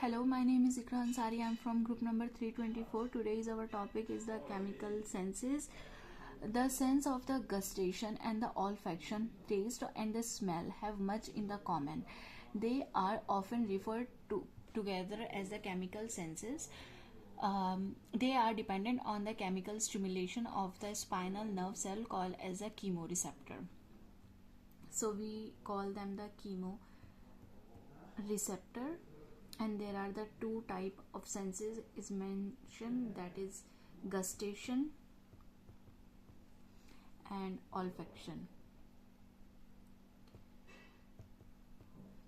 Hello, my name is Ikra Ansari. I am from group number 324. Today's our topic is the chemical senses. The sense of the gustation and the olfaction, taste and the smell have much in the common. They are often referred to together as the chemical senses. They are dependent on the chemical stimulation of the spinal nerve cell called as a chemoreceptor. So we call them the chemoreceptor, and there are the two type of senses is mentioned, that is gustation and olfaction,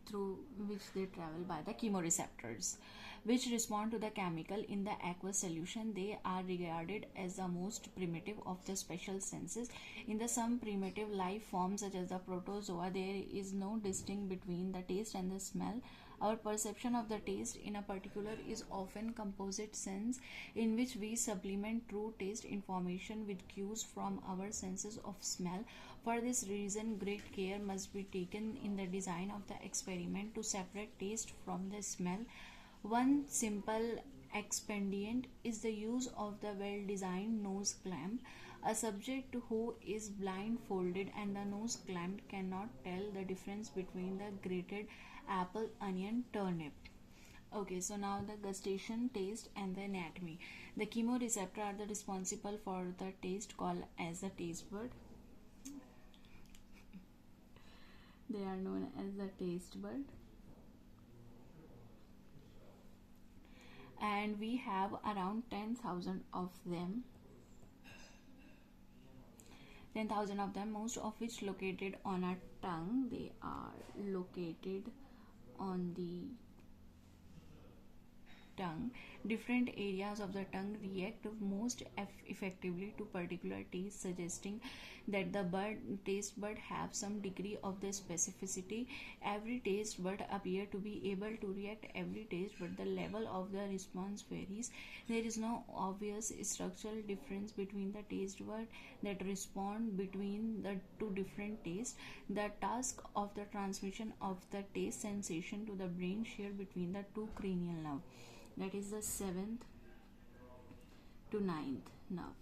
through which they travel by the chemoreceptors, which respond to the chemical in the aqueous solution. They are regarded as the most primitive of the special senses. In the some primitive life forms such as the protozoa, there is no distinction between the taste and the smell. Our perception of the taste in a particular is often composite sense, in which we supplement true taste information with cues from our senses of smell. For this reason, great care must be taken in the design of the experiment to separate taste from the smell. One simple expedient is the use of the well-designed nose clamp. A subject who is blindfolded and the nose clamped cannot tell the difference between the grated apple, onion, turnip. Okay, so now the gustation, taste and the anatomy. The chemoreceptor are the responsible for the taste called as the taste bud. They are known as the taste bud. And we have around 10,000 of them. 10,000 of them, most of which located on our tongue. They are located on the tongue. Different areas of the tongue react most effectively to particular taste, suggesting that the taste bud have some degree of the specificity. Every taste bud appear to be able to react every taste, but the level of the response varies. There is no obvious structural difference between the taste bud that respond between the two different tastes. The task of the transmission of the taste sensation to the brain shared between the two cranial nerves, that is the 7th to 9th nerve.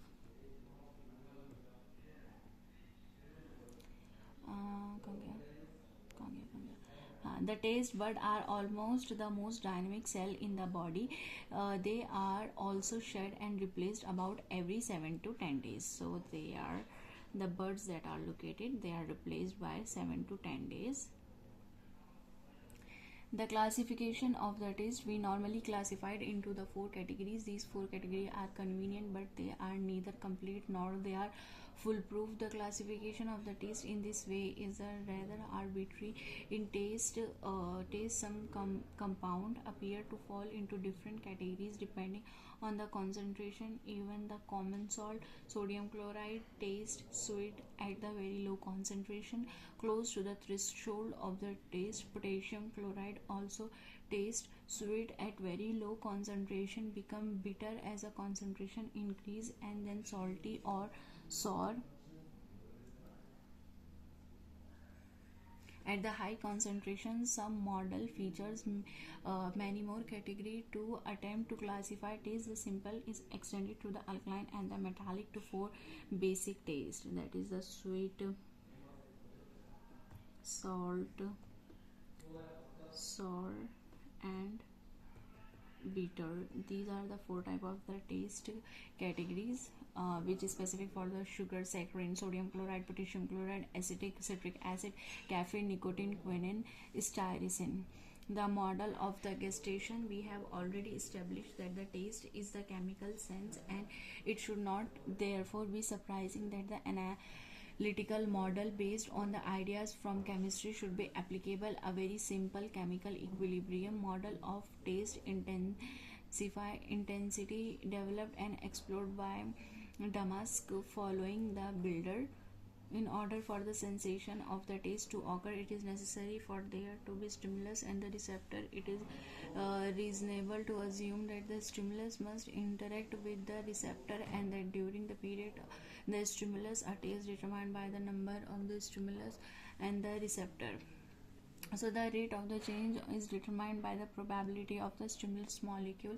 The taste bud are almost the most dynamic cell in the body. They are also shed and replaced about every 7 to 10 days. So they are the buds that are located, they are replaced by 7 to 10 days. The classification of the taste, we normally classified into the 4 categories. These 4 categories are convenient, but they are neither complete nor they are foolproof. The classification of the taste in this way is a rather arbitrary. In taste, some compound appear to fall into different categories depending on the concentration. Even the common salt, sodium chloride, taste sweet at the very low concentration, close to the threshold of the taste. Potassium chloride also taste sweet at very low concentration, become bitter as a concentration increase, and then salty or sour at the high concentration. Some model features many more category. To attempt to classify taste, the simple is extended to the alkaline and the metallic to 4 basic taste, that is the sweet, salt, sour and bitter. These are the 4 type of the taste categories, which is specific for the sugar, saccharine, sodium chloride, potassium chloride, acetic, citric acid, caffeine, nicotine, quinine, styrosine. The model of the gustation, we have already established that the taste is the chemical sense, and it should not therefore be surprising that the analytical model based on the ideas from chemistry should be applicable. A very simple chemical equilibrium model of taste intensity developed and explored by Damask following the builder. In order for the sensation of the taste to occur, it is necessary for there to be stimulus and the receptor. It is reasonable to assume that the stimulus must interact with the receptor, and that during the period the stimulus, a taste determined by the number of the stimulus and the receptor. So the rate of the change is determined by the probability of the stimulus molecule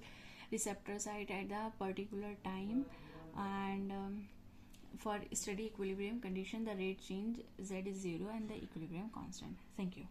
receptor site at the particular time, and for steady equilibrium condition the rate change z is 0 and the equilibrium constant. Thank you.